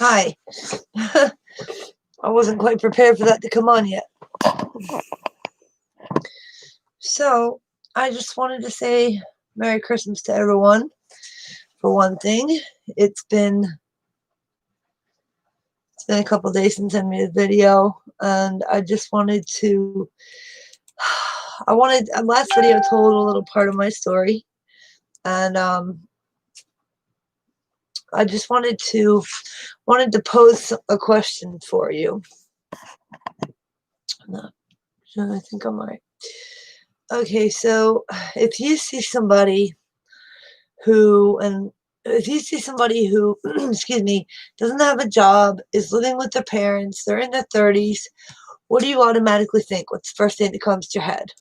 Hi. I wasn't quite prepared for that to come on yet. So, I just wanted to say Merry Christmas to everyone. For one thing, it's been a couple days since I made a video, and I just wanted to. Last video told a little part of my story, and I just wanted to pose a question for you. I think I'm right. Okay, so if you see somebody who, excuse me, doesn't have a job, is living with their parents, they're in their 30s, what do you automatically think? What's the first thing that comes to your head?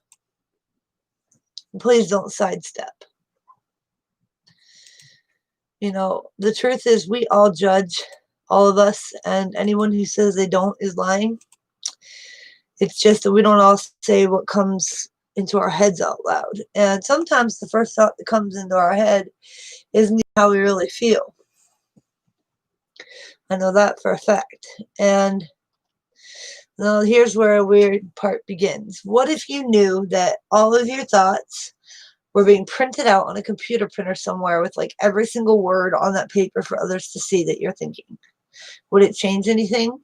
Please don't sidestep. You know, the truth is we all judge, all of us, and anyone who says they don't is lying. It's just that we don't all say what comes into our heads out loud. And sometimes the first thought that comes into our head isn't how we really feel. I know that for a fact. And now here's where a weird part begins. What if you knew that all of your thoughts were being printed out on a computer printer somewhere with like every single word on that paper for others to see that you're thinking? Would it change anything?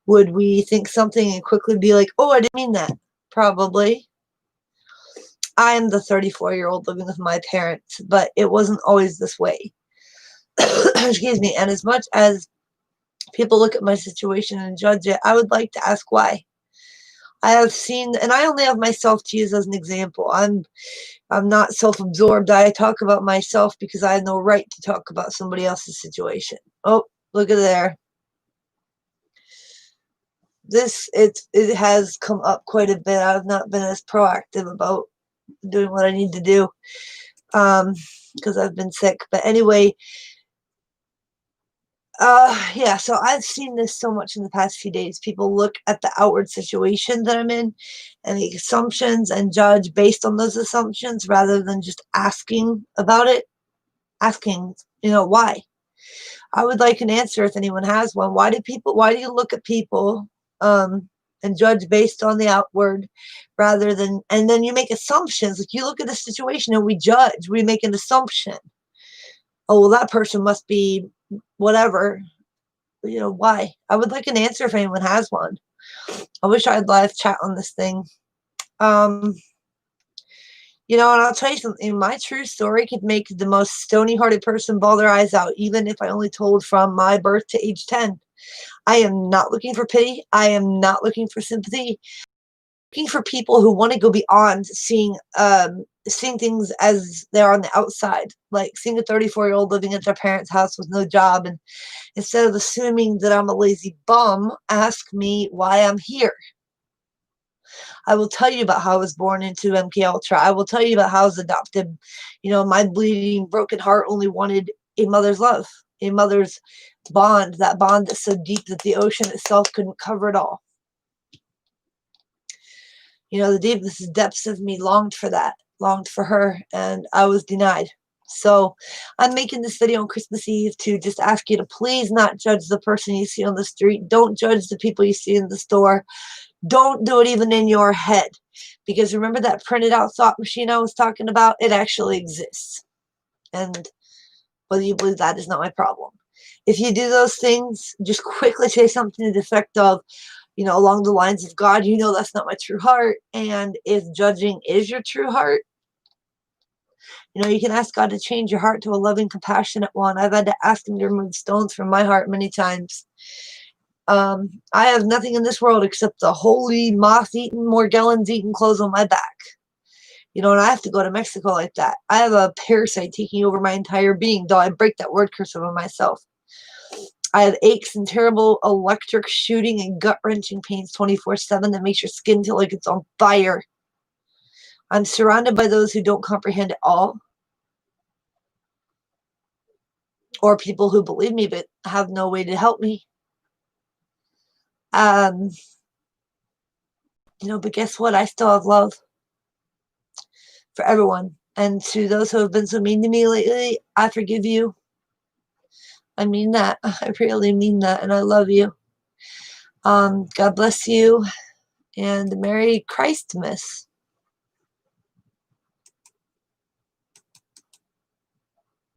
Would we think something and quickly be like, oh, I didn't mean that? Probably. I am the 34-year-old living with my parents, but it wasn't always this way. Excuse me. And as much as people look at my situation and judge it, I would like to ask why. I have seen, and I only have myself to use as an example. I'm not self-absorbed. I talk about myself because I have no right to talk about somebody else's situation. Oh, look at there. It has come up quite a bit. I've not been as proactive about doing what I need to do because I've been sick. But anyway, yeah, so I've seen this so much in the past few days. People look at the outward situation that I'm in and the assumptions and judge based on those assumptions rather than just asking about it. Asking, why? I would like an answer if anyone has one. Why do you look at people and judge based on the outward rather than, and then you make assumptions. Like you look at a situation and we judge, we make an assumption. Oh, well, that person must be whatever. Why? I would like an answer if anyone has one. I wish I had live chat on this thing. And I'll tell you something. My true story could make the most stony-hearted person bawl their eyes out, even if I only told from my birth to age 10. I am not looking for pity. I am not looking for sympathy. I'm looking for people who want to go beyond seeing things as they are on the outside, like seeing a 34-year-old living at their parents' house with no job, and instead of assuming that I'm a lazy bum, ask me why I'm here. I will tell you about how I was born into MK Ultra. I will tell you about how I was adopted. My bleeding, broken heart only wanted a mother's love, a mother's bond, that bond that's so deep that the ocean itself couldn't cover it all. The deepest depths of me longed for that, longed for her, and I was denied. So I'm making this video on Christmas Eve to just ask you to please not judge the person you see on the street. Don't judge the people you see in the store. Don't do it even in your head. Because remember that printed out thought machine I was talking about? It actually exists. And whether you believe that is not my problem. If you do those things, just quickly say something to the effect of, along the lines of, God, that's not my true heart. And if judging is your true heart, you can ask God to change your heart to a loving, compassionate one. I've had to ask him to remove stones from my heart many times. I have nothing in this world except the holy moth-eaten, Morgellons-eaten clothes on my back. And I have to go to Mexico like that. I have a parasite taking over my entire being, though I break that word curse over myself. I have aches and terrible electric shooting and gut-wrenching pains 24/7 that makes your skin feel like it's on fire. I'm surrounded by those who don't comprehend at all, or people who believe me but have no way to help me. But guess what? I still have love for everyone. And to those who have been so mean to me lately, I forgive you. I mean that. I really mean that, and I love you. God bless you, and Merry Christmas.